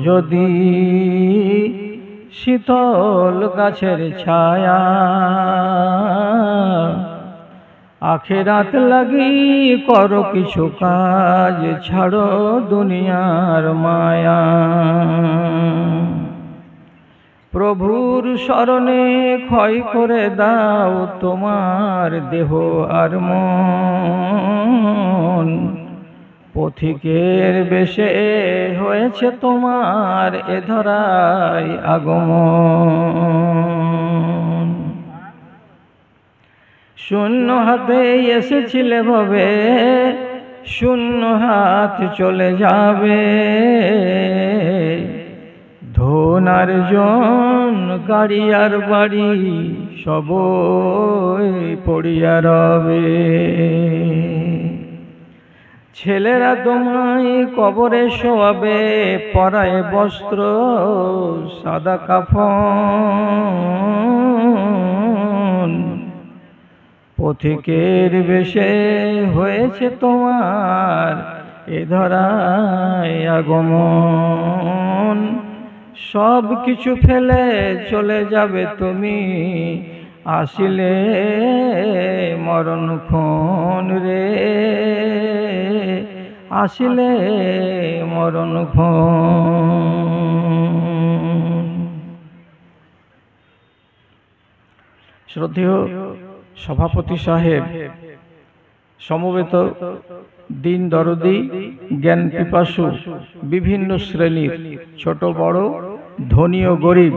যদি শীতল গাছের ছায়া, আখিরাত লাগি করো কিছু কাজ, ছাড়ো দুনিয়ার মায়া। প্রভুর শরণে ক্ষয় করে দাও তোমার দেহ আর মন, পথিকের বেশে হয়েছে তোমার এ ধরায় আগমন। শূন্য হাতে এসেছিলে ভবে, শূন্য হাত চলে যাবে। ধন আর জন, গাড়ি আর বাড়ি, সবই পড়িয়া রবে। ছেলেরা তোমায় কবরে শোয়াবে, পরায় বস্ত্র সাদা কাফন। পথিকের বেশে হয়েছে তোমার এ ধরায় আগমন। সব কিছু ফেলে চলে যাবে তুমি, আসিলে মরণক্ষণ রে, আসিলে মরণক্ষণ। শ্রদ্ধেয় সভাপতি সাহেব, সমবেত দিন দরদি, জ্ঞান পিপাসু, বিভিন্ন শ্রেণীর ছোট বড়, ধনী ও গরিব,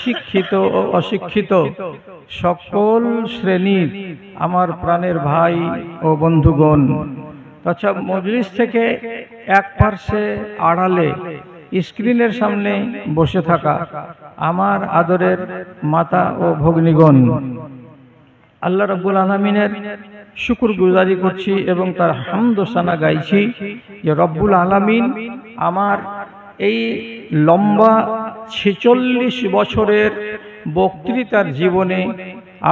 শিক্ষিত ও অশিক্ষিত সকল শ্রেণীর আমার প্রাণের ভাই ও বন্ধুগণ, আচ্ছা মজলিস থেকে এক পার্শ্বে আড়ালে স্ক্রিনের সামনে বসে থাকা আমার আদরের মাতা ও ভগ্নীগণ, আল্লাহ রাব্বুল আলামিনের শুকরগুজারি করছি এবং তার হামদ ও সানা গাইছি যে রব্বুল আলামিন আমার এই লম্বা 46 বছরের বক্তৃতার জীবনে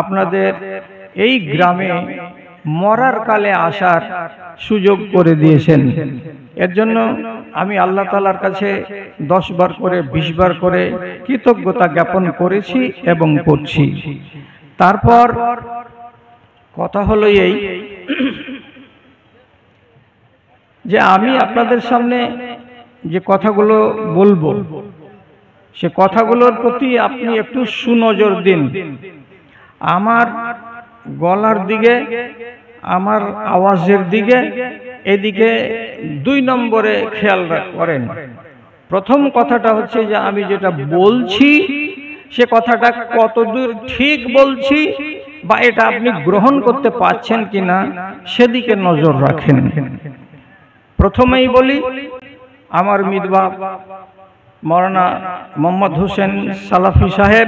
আপনাদের এই গ্রামে মরার কালে আসার সুযোগ করে দিয়েছেন। এর জন্য আমি আল্লাহ তাআলার কাছে 10 বার করে 20 বার করে কৃতজ্ঞতা জ্ঞাপন করেছি এবং করছি। তারপর কথা হলো এই যে আমি আপনাদের সামনে যে কথাগুলো বলবো, সে কথাগুলোর প্রতি আপনি একটু সুনজর দিন। আমার গলার দিকে, আমার আওয়াজের দিকে, এদিকে 2 নম্বরে খেয়াল করেন। প্রথম কথাটা হচ্ছে যে আমি যেটা বলছি সে কথাটা কতদূর ঠিক বলছি বা এটা আপনি গ্রহণ করতে পারছেন কিনা সেদিকে নজর রাখেন। প্রথমেই বলি, আমার মিতবাপ মাওলানা মোহাম্মদ হোসেন সালাফি সাহেব,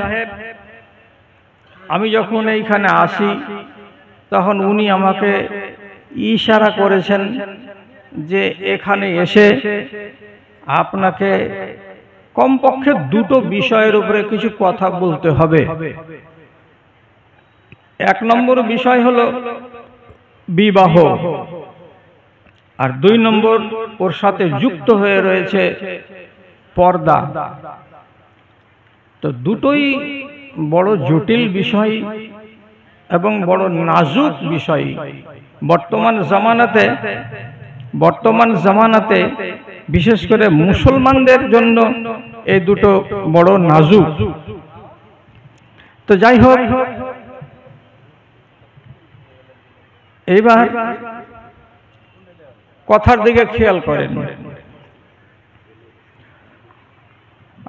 আমি যখন এইখানে আসি তখন উনি আমাকে ইশারা করেছেন যে এখানে এসে আপনাকে কমপক্ষে 2টো বিষয়ের উপরে কিছু কথা বলতে হবে। 1 নম্বর বিষয় হলো বিবাহ, আর 2 নম্বর ওর সাথে যুক্ত হয়ে রয়েছে পর্দা। তো দুটোই বড় জটিল বিষয় এবং বড় নাজুক বিষয়। বর্তমান জামানাতে বিশেষ করে মুসলমানদের জন্য এই দুটো বড় নাজুক। তো যাই হোক, এইবার কথার দিকে খেয়াল করেন।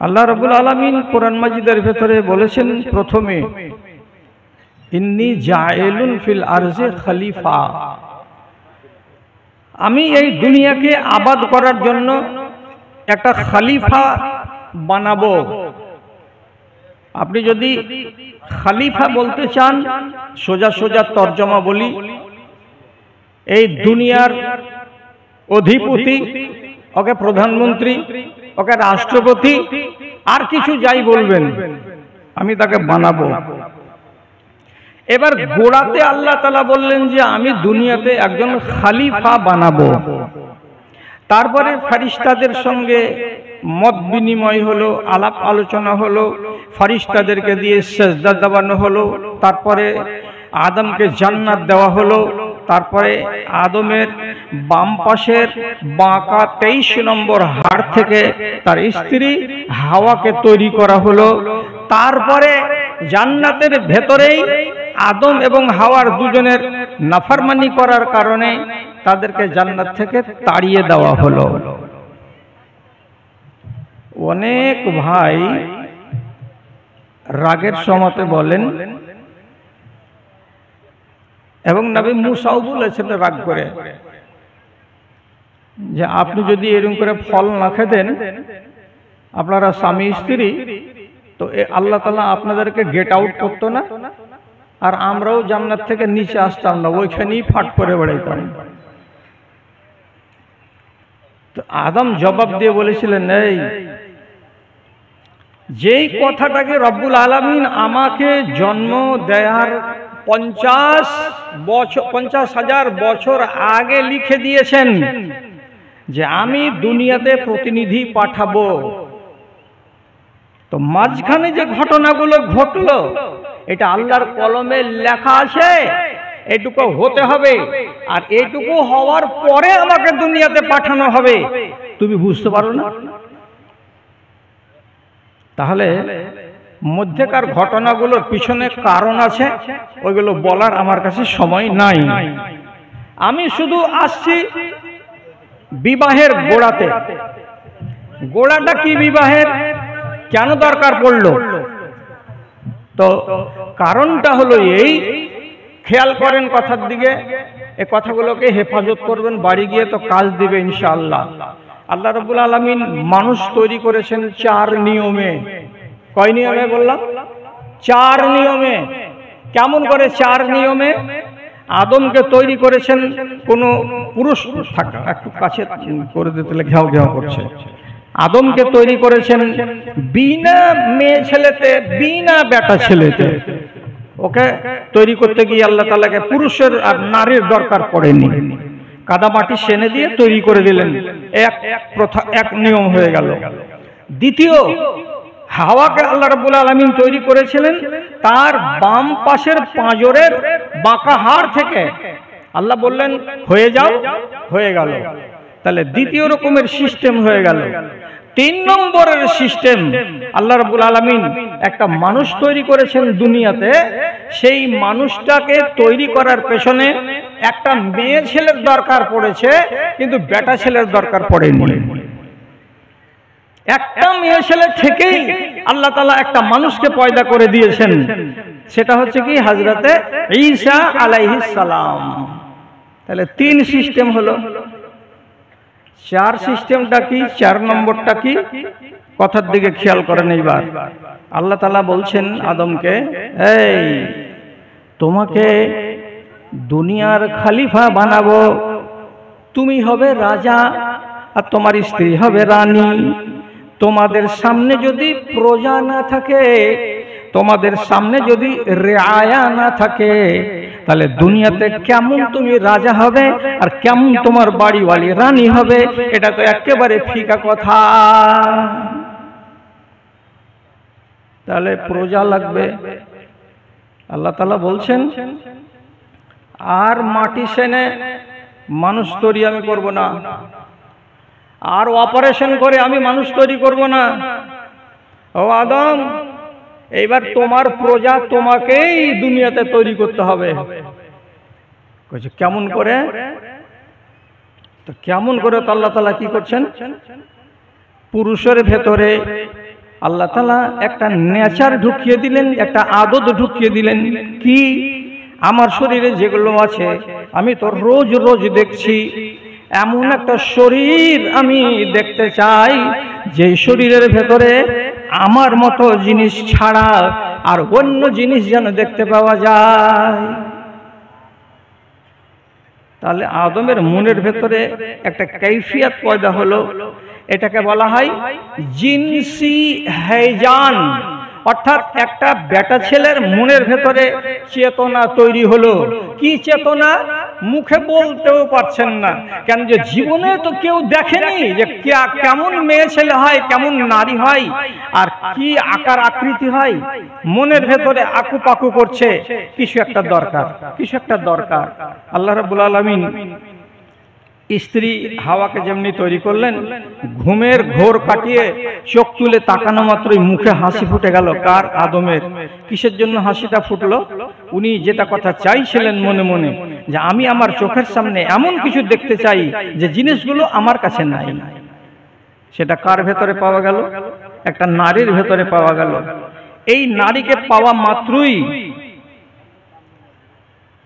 আল্লাহ রাব্বুল আলামিন কোরআন মাজিদের ভেতরে বলেছেন প্রথমে, ইন্নী জাইলুন ফিল আরজি খলিফা, আমি এই দুনিয়াকে আবাদ করার জন্য একটা খলিফা বানাবো। আপনি যদি খলিফা বলতে চান, সোজা সোজা তর্জমা বলি, এই দুনিয়ার অধিপতি, ওকে প্রধানমন্ত্রী, ওকে রাষ্ট্রপতি, আর কিছু যাই বলবেন, আমি তাকে বানাবো। এবার গোড়াতে আল্লাহ তাআলা বললেন যে আমি দুনিয়াতে একজন খলিফা বানাবো। তারপরে ফেরেশতাদের সঙ্গে মত বিনিময় হলো, আলাপ আলোচনা হলো, ফেরেশতাদেরকে দিয়ে সেজদা দেওয়ানো হলো, তারপরে আদমকে জান্নাত দেওয়া হলো, তারপরে আদমের বাম পাশের বাঁকা 23 নম্বর হাড় থেকে তার স্ত্রী হাওয়াকে তৈরি করা হলো। তারপরে জান্নাতের ভেতরেই আদম এবং হাওয়ার দুজনের নাফরমানি করার কারণে তাদেরকে জান্নাত থেকে তাড়িয়ে দেওয়া হলো। অনেক ভাই রাগের সময়তে বলেন, এবং নবী মুসাও বলেছেন রাগ করে, যে আপনি যদি এরকম করে ফল না খেতেন, আপনারা স্বামী স্ত্রী, তো আল্লাহ তাআলা আপনাদেরকে গেট আউট করতো না, আর আমরাও জান্নাত থেকে নিচে আসতাম না, ওইখানেই ফাট করে বেড়াইতাম। তো আদম জবাব দিয়ে বলেছিলেন, এই যেই কথাটাকে রব্বুল আলামিন আমাকে জন্ম দেয়ার 50,000 বছর আগে লিখে দিয়েছেন যে আমি দুনিয়াতে প্রতিনিধি পাঠাবো, তো মাঝখানে যে ঘটনাগুলো ঘটলো এটা আল্লাহর কলমে লেখা আছে, এটুকু হতে হবে, আর এটুকু হওয়ার পরে আমাকে দুনিয়াতে পাঠানো হবে। তুমি বুঝতে পারো না? তাহলে মধ্যেকার ঘটনাগুলোর পিছনে কারণ আছে, ওইগুলো বলার আমার কাছে সময় নাই। আমি শুধু আসছি বিবাহের গোড়াতে। গোড়াটা কি বিবাহের, কেন দরকার পড়লো? তো কারণটা হলো এই, খেয়াল করেন কথার দিকে, এই কথাগুলোকে হেফাজত করবেন, বাড়ি গিয়ে তো কাজ দিবে ইনশাআল্লাহ। আল্লাহ রাব্বুল আলামিন মানুষ তৈরি করেছেন 4 নিয়মে। কয় নিয়মে বললাম? 4 নিয়মে। কেমন করে 4 নিয়মে? আদমকে তৈরি করেছেন কোনো পুরুষ থাকা, একটু কাছে করে দিতে ঘেউ ঘেউ করছে। আদমকে তৈরি করেছেন বিনা মেয়ে ছেলেতে, বিনা বেটা ছেলেতে। ওকে তৈরি করতে গিয়ে আল্লাহ তাআলাকে পুরুষের আর নারীর দরকার পড়েনি, কাদামাটি সেনে দিয়ে তৈরি করে দিলেন। এক নিয়ম হয়ে গেল। দ্বিতীয়, হাওয়াকে আল্লাহ রাব্বুল আলামিন তৈরি করেছিলেন তার বাম পাশের পাঁজরের বাঁকা হাড় থেকে। আল্লাহ বললেন হয়ে যাও, হয়ে গেল। তাহলে দ্বিতীয় রকমের সিস্টেম হয়ে গেল। 3 নম্বরের সিস্টেম, আল্লাহ রাব্বুল আলামিন একটা মানুষ তৈরি করেছেন দুনিয়াতে। সেই মানুষটাকে তৈরি করার পেছনে একটা মেয়ে ছেলের দরকার পড়েছে, কিন্তু বেটা ছেলের দরকার পড়েনি। একটা মেয়ে ছেলে থেকেই আল্লাহ তাআলা একটা মানুষকে পয়দা করে দিয়েছেন, সেটা হচ্ছে কি হযরতে ঈসা আলাইহিস সালাম। তাহলে 3 সিস্টেম হলো। 4 সিস্টেমটা কি? 4 নম্বরটা কি? কথার দিকে খেয়াল করেন। এইবার আল্লাহ তাআলা বলছেন আদমকে, এই তোমাকে দুনিয়ার খলিফা বানাবো, তুমি হবে রাজা আর তোমার স্ত্রী হবে রানী। তোমাদের সামনে যদি প্রজা না থাকে, তোমাদের সামনে যদি রেআয়া না থাকে, তাহলে দুনিয়াতে কেমন তুমি রাজা হবে আর কেমন তোমার বাড়িওয়ালি রানী হবে? এটা তো একেবারে ফিকা কথা। তাহলে প্রজা লাগবে। আল্লাহ তাআলা বলছেন, আর মাটি সেনে মানুষ তৈরি আমি করব না, আর অপারেশন করে আমি মানুষ তৈরি করব না। ও আদম, এইবার তোমার প্রজা তোমাকেই দুনিয়াতে তৈরি করতে হবে। কেমন করে? তো কেমন করে? তো আল্লাহ তাআলা কি করছেন? পুরুষের ভেতরে আল্লাহ তাআলা একটা নেচার ঢুকিয়ে দিলেন, একটা আদত ঢুকিয়ে দিলেন। কি? আমার শরীরে যেগুলো আছে আমি তো রোজ রোজ দেখছি, এমন একটা শরীর আমি দেখতে চাই যে শরীরের ভেতরে আমার মতো জিনিস ছাড়া আর অন্য জিনিস যেন দেখতে পাওয়া যায়। তাহলে আদমের মনের ভেতরে একটা কাইফিয়াত পয়দা হলো, এটাকে বলা হয় জিনসি হেজান। অর্থাৎ একটা বেটা ছেলের মনের ভেতরে চেতনা তৈরি হলো। কি চেতনা? মুখে বলতেও পারছেন না, কেন যে জীবনে তো কেউ দেখেনি যে কেমন মেয়ে ছেলে হয়, কেমন নারী হয়, আর কি আকার আকৃতি হয়। মনের ভেতরে আকুপাকু করছে কিছু একটা দরকার, কিছু একটা দরকার। আল্লাহ রাব্বুল আলামিন স্ত্রী হাওয়াকে যেমনি তৈরি করলেন, ঘুমের ঘোর কাটিয়ে চোখ তুলে তাকানো মাত্রই মুখে হাসি ফুটে গেল। কার? আদমের। কিসের জন্য হাসিটা ফুটলো? উনি যেটা কথা চাইছিলেন মনে মনে, যে আমি আমার চোখের সামনে এমন কিছু দেখতে চাই যে জিনিসগুলো আমার কাছে নাই। সেটা কার ভেতরে পাওয়া গেল? একটা নারীর ভেতরে পাওয়া গেল। এই নারীকে পাওয়া মাত্রই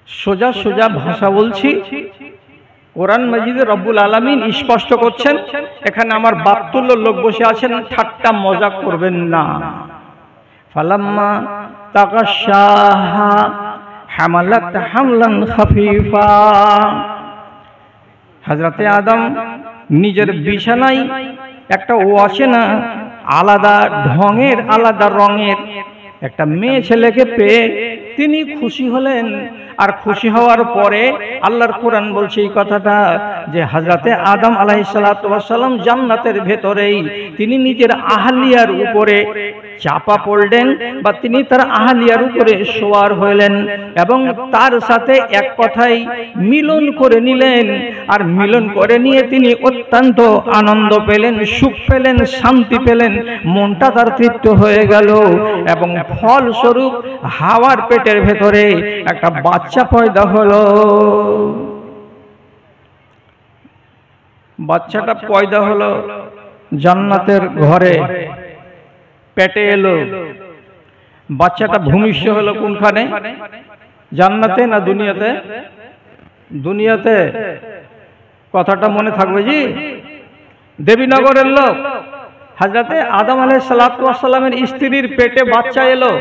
সোজা সোজা ভাষা বলছি, কোরআন মাজিদে রব্বুল আলামিন স্পষ্ট করছেন, এখানে আমার বাপতুল্য লোক বসে আছেন, ঠাট্টা মজা করবেন না। ফালাম্মা তাগাশাহা হামালাত হামলান খাফিফা। হযরতে আদম নিজের বিছানায় একটা অচেনা আলাদা ঢঙের আলাদা রঙের একটা মেয়ে ছেলেকে পেয়ে তিনি খুশি হলেন। আর খুশি হওয়ার পরে আল্লাহর কোরআন বলছে এই কথাটা, যে হযরতে আদম আলাইহিস সালাতু ওয়াস সালাম জান্নাতের ভেতরেই তিনি নিজের আহলিয়ার উপরে চাপা পড়লেন, বা তিনি তার আহলিয়ার উপরে সওয়ার হলেন এবং তার সাথে এক কথাই মিলন করে নিলেন। আর মিলন করে নিয়ে তিনি অত্যন্ত আনন্দ পেলেন, সুখ পেলেন, শান্তি পেলেন, মনটা তার তৃপ্ত হয়ে গেল। এবং ফলস্বরূপ হাওয়ার পেটের ভেতরে একটা বাচ্চা পয়দা হলো। বাচ্চাটা পয়দা হলো জান্নাতের ঘরে, পেটে এলো। বাচ্চাটা ভূমিষ্ঠ হলো কোনখানে? জান্নাতে না দুনিয়াতে? দুনিয়াতে। কথাটা মনে থাকবে জি। দেবীনগরের লোক হযরতে আদম আলাইহিস সালাতু ওয়াস সালামের স্ত্রীর পেটে বাচ্চা এলো।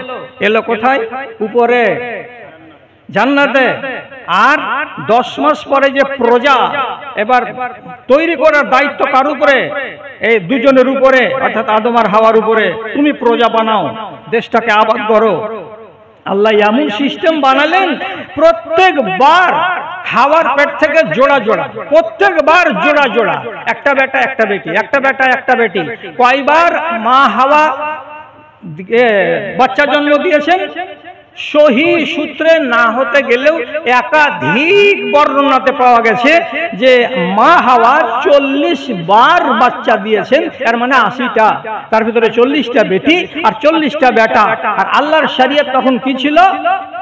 এলো কোথায়? উপরে, জান্নাতে। আর 10 মাস পরে যে প্রজা এবার তৈরি করার দায়িত্ব কার উপরে? এই দুজনের উপরে, অর্থাৎ আদম আর হাওয়ার উপরে। তুমি প্রজা বানাও, দেশটাকে আবাদ করো। আল্লাহ এমন সিস্টেম বানালেন, প্রত্যেকবার হাওয়ার পেট থেকে জোড়া জোড়া, প্রত্যেকবার জোড়া জোড়া, একটা বেটা একটা বেটি, একটা বেটা একটা বেটি। কয়বার মা হাওয়া বাচ্চা জন্ম দিয়েছেন? সহি সূত্রে না হতে গেলেও একাধিক বর্ণনাতে পাওয়া গেছে যে মা হাওয়া 40 বার বাচ্চা দিয়েছেন, এর মানে 80টা। তার ভিতরে 40টা বেটি আর 40টা বেটা। আর আল্লাহর শরীয়ত তখন কি ছিল?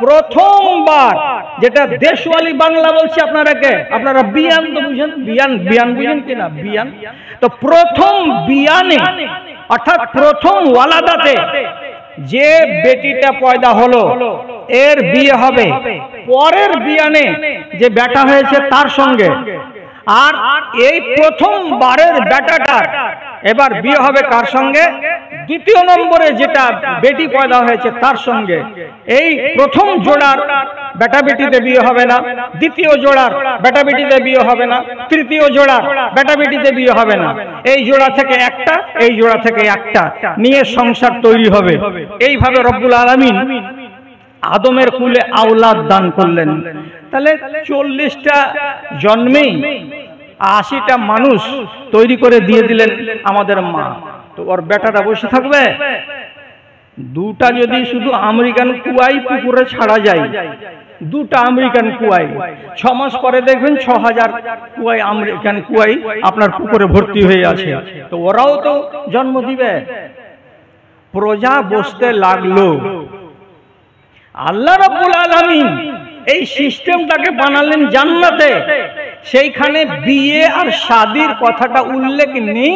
প্রথমবার, যেটা দেশওয়ালি বাংলা বলছি আপনারাকে, আপনারা বিয়ান তো বুঝেন, বিয়ান বিয়ান বুঝেন কিনা? বিয়ান তো প্রথম বিয়ানে, অর্থাৎ প্রথম ওয়ালাদাতে যে বেটিটা পয়দা হলো এর বিয়ে হবে পরের বিয়ানে যে বেটা হয়েছে তার সঙ্গে। আর এই প্রথমবারের বেটাটার এবার বিয়ে হবে কার সঙ্গে? দ্বিতীয় নম্বরে যেটা বেটি পয়দা হয়েছে তার সঙ্গে। এই প্রথম জোড়ার বেটা বেটিতে বিয়ে হবে না, দ্বিতীয় জোড়ার বেটা বেটিতে বিয়ে হবে না, তৃতীয় জোড়ার বেটা বেটিতে বিয়ে হবে না। এই জোড়া থেকে একটা, এই জোড়া থেকে একটা নিয়ে সংসার তৈরি হবে। এইভাবে রব্বুল আলামিন আদমের কুলে আওলাদ দান করলেন। তাহলে 40টা জন্মেই 80টা মানুষ তৈরি করে দিয়ে দিলেন আমাদের মা। তো ওর বেটাটা বসে থাকবে? দুটা যদি শুধু আমেরিকান কুয়াই পুকুরে ছাড়া যায়, দুটা আমেরিকান কুয়াই, 6 মাস পরে দেখবেন 6000 কুয়াই, আমেরিকান কুয়াই আপনার পুকুরে ভর্তি হয়ে আছে। তো ওরাও তো জন্ম দিবে। প্রজা বসতে লাগলো। আল্লাহ রাব্বুল আলামিন এই সিস্টেমটাকে বানালেন জান্নাতে। সেইখানে বিয়ে আর শাদীর কথাটা উল্লেখ নেই,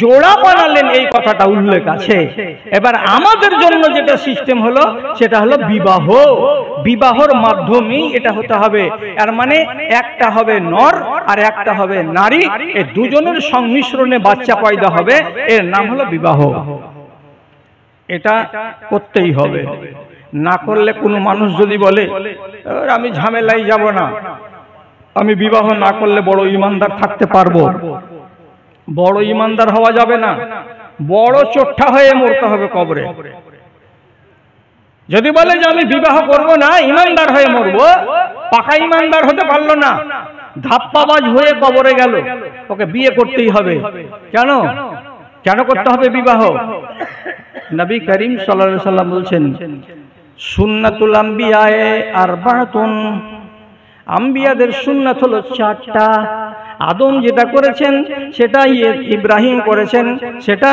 জোড়া বানালেন এই কথাটা উল্লেখ আছে। এবার আমাদের জন্য যেটা সিস্টেম হলো সেটা হলো বিবাহ। বিবাহর মাধ্যমেই এটা হতে হবে। এর মানে একটা হবে নর আর একটা হবে নারী, এই দুজনের সংমিশ্রণে বাচ্চা পয়দা হবে, এর নাম হলো বিবাহ। এটা করতেই হবে। না করলে কোনো মানুষ যদি বলে আমি ঝামেলায় যাব না, আমি বিবাহ না করলে বড় ইমানদার থাকতে পারবো, বড় ইমানদার হওয়া যাবে না, বড় চোট্টা হয়ে মরতে হবে কবরে। যদি বলে যে আমি বিবাহ করব না, ইমানদার হয়ে মরব, পাকা ইমানদার হতে পারলো না, ধাপ্পাবাজ হয়ে কবরে গেল, ওকে বিয়ে করতেই হবে। কেন কেন করতে হবে বিবাহ? নবী করিম সাল্লাল্লাহু আলাইহি সাল্লাম বলছেন, সুন্নাতুল আম্বিয়ায়ে আরবাতুন, আম্বিয়াদের সুন্নাত হলো 4টা। আদম যেটা করেছেন সেটা ইব্রাহিম করেছেন, সেটা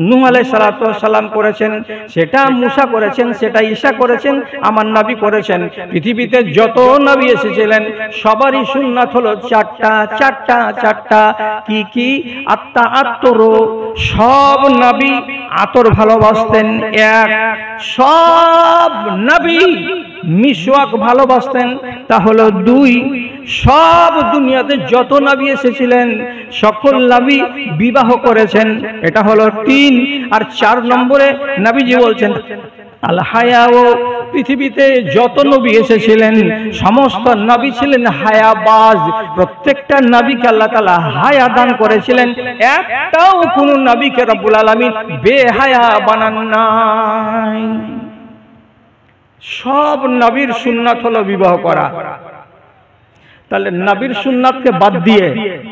নূহ আলাইহিস সালাতু ওয়াস সালাম করেছেন, সেটা মুসা করেছেন, সেটা ঈসা করেছেন, আমার নবী করেছেন। পৃথিবীতে যত নবী এসেছিলেন সবারই সুন্নাত হলো 4টা। কি কি? আত্তা আত্তর, সব নবী আতর ভালোবাসতেন এক। সব নবী মিসওয়াক ভালোবাসতেন, তা হলো 2। সব দুনিয়াতে যত নবী এসেছিলেন সকল নবী বিবাহ করেছেন, এটা হলো 3। আর 4 নম্বরে নবীজি বলছেন আল হায়াও, পৃথিবীতে যত নবী এসেছিলেন সমস্ত নবী ছিলেন হায়াবাজ। প্রত্যেকটা নবীকে আল্লাহ তাআলা হায়া দান করেছিলেন, একটাও কোনো নবীকে রব্বুল আলামিন বেহায়া বানান নাই। সব নবীর সুন্নাত হলো বিবাহ করা। তাহলে নবীর সুন্নাতকে বাদ দিয়ে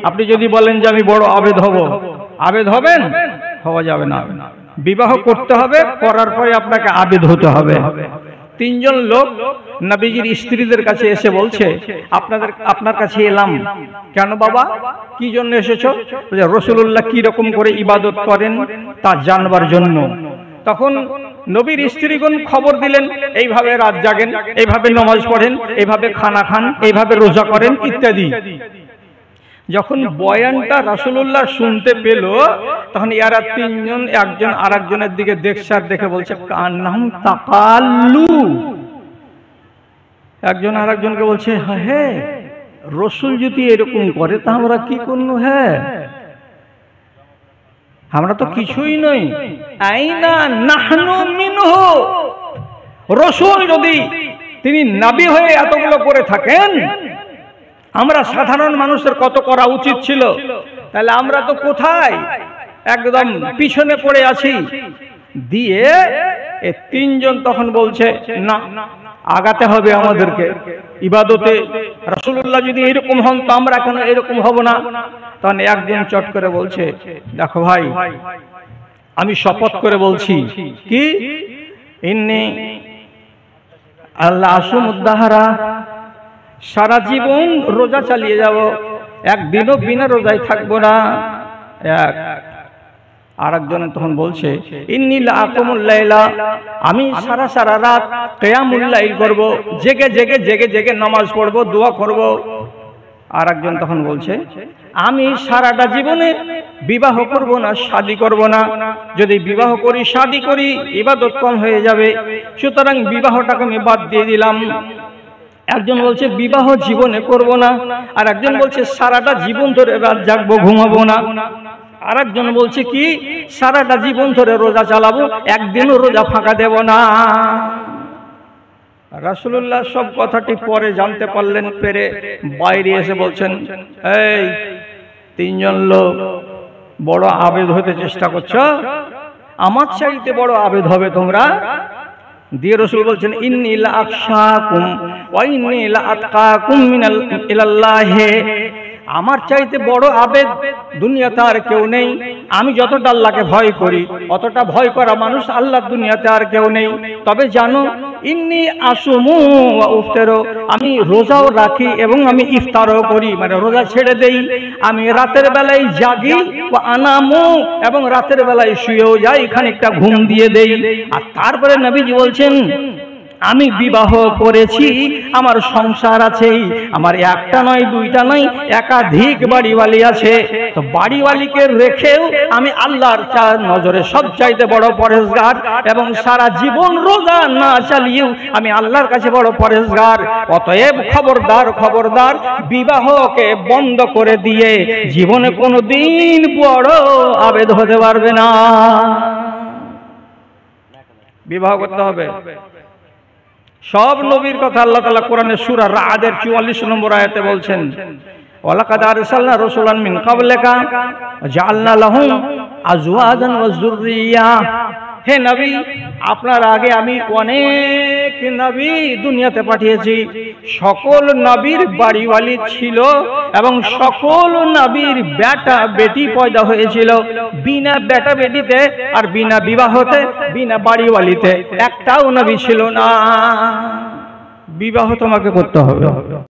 আপনি যদি বলেন যে আমি বড় আবেদ হব, আবেদ হবেন? হওয়া যাবে না। বিবাহ করতে হবে, করার পরে আপনাকে আবেদ হতে হবে। 3 জন লোক নবীজির স্ত্রীদের কাছে এসে বলছে, আপনার কাছে এলাম। কেন বাবা, কি জন্য এসেছো? যে রাসূলুল্লাহ কি রকম করে ইবাদত করেন তা জানবার জন্য। তখন নবীর স্ত্রীগণ খবর দিলেন, এইভাবে রাত জাগেন, এইভাবে নামাজ পড়েন, এইভাবে খানা খান, এইভাবে রোজা করেন ইত্যাদি। যখন বয়ানটা রাসূলুল্লাহ শুনতে পেল তখন এরা 3 জন একজন আরেকজনের দিকে দেখছে, আর দেখে বলছে কান্নাম তাকাল্লু। একজন আরেকজনকে বলছে, হ্যাঁ রাসূল যদি এরকম করে তা আমরা কি করব? হ্যাঁ আমরা তো কিছুই নই। আইনা নাহনু মিনহু, রাসূল যদি তিনি নবী হয়ে এতগুলো করে থাকেন, আমরা সাধারণ মানুষের কত করা উচিত ছিল, তাহলে আমরা তো কোথায়, একদম পিছনে পড়ে আছি। দিয়ে এই 3 জন তখন বলছে, না আগাতে হবে আমাদেরকে ইবাদতে। রাসূলুল্লাহ যদি এরকম হন তো আমরা কেন এরকম হব না? তখন একজন চট করে বলছে, দেখো ভাই, আমি শপথ করে বলছি, কি ইন্নী আল্লাহ আসুমুদ্দাহারা, সারা জীবন রোজা চালিয়ে যাব, একদিনও বিনা রোজায় থাকবো না। আরেকজন তখন বলছে, ইন্নী লা আকুমুল লাইলা, আমি সারা রাত কিয়ামুল লাইল করব, জেগে জেগে নামাজ পড়ব, দোয়া করব। আরেকজন তখন বলছে, আমি সারাটা জীবনে বিবাহ করব না, শাদী করব না, যদি বিবাহ করি শাদী করি ইবাদত কম হয়ে যাবে, সুতরাং বিবাহটাকে আমি বাদ দিয়ে দিলাম। একজন বলছে বিবাহ জীবনে করব না, আর একজন বলছে সারাটা জীবন ধরে রাত জাগবো, ঘুমাবো না। আরেকজন বলছে কি সারাটা জীবন ধরে রোজা চালাবো, একদিনও রোজা ফাঁকা দেব না। রাসূলুল্লাহ সব কথাটি পরে জানতে পারলেন, পেরে বাইরে এসে বলছেন, এই 3 জন লোক বড় আবেদ হতে চেষ্টা করছো, আমার চাইতে বড় আবেদ হবে তোমরা। দিয়ে রাসূল বলছেন, ইন্নী লা আখশাকুম ওয়া ইন্নী লা আতকাকুম ইলাল্লাহি, আমার চাইতে বড় আবেদ দুনিয়াতে আর কেউ নেই। আমি যতটা আল্লাহকে ভয় করি অতটা ভয় করা মানুষ আল্লাহর দুনিয়াতে আর কেউ নেই। তবে জানো, ইন্নী আসুমু ওয়া উফতারু, আমি রোজাও রাখি এবং আমি ইফতারও করি, মানে রোজা ছেড়ে দেই। আমি রাতের বেলায় জাগি ওয়া আনামু, এবং রাতের বেলায় শুয়েও যাই, খানিকটা ঘুম দিয়ে দেই। আর তারপরে নবীজি বলছেন, আমি বিবাহ করেছি, আমার সংসার আছে, আমার একটা নয় দুইটা নয় একাধিক বাড়িওয়ালি আছে। তো বাড়িওয়ালিকে রেখেও আমি আল্লাহর নজরে সবচাইতে বড় পরেজগার, এবং সারা জীবন রোজা না চালিয়েও আমি আল্লাহর কাছে বড় পরেজগার। অতএব খবরদার, বিবাহকে বন্ধ করে দিয়ে জীবনে কোনোদিন বড় আবেদ হতে পারবে না। বিবাহ করতে হবে। সব নবীর কথা আল্লাহ তাআলা কোরআনের সূরা রা'দের 44 নম্বর আয়াতে বলছেন, ওয়ালাকাদ আরসালনা রাসূলান মিন ক্বাবলিকা জাআলনা লাহুম আজওয়াজান ওয়া যুররিয়া, হে নবী, আপনার আগে আমি অনেক নবী দুনিয়াতে পাঠিয়েছি, সকল নবীর বাড়িওয়ালি ছিল এবং সকল নবীর বেটা বেটি পয়দা হয়েছিল। বিনা বেটা বেটিতে আর বিনা বিবাহতে, বিনা বাড়িওয়ালিতে একটাও নবী ছিল না। বিবাহ তোমাকে করতে হবে।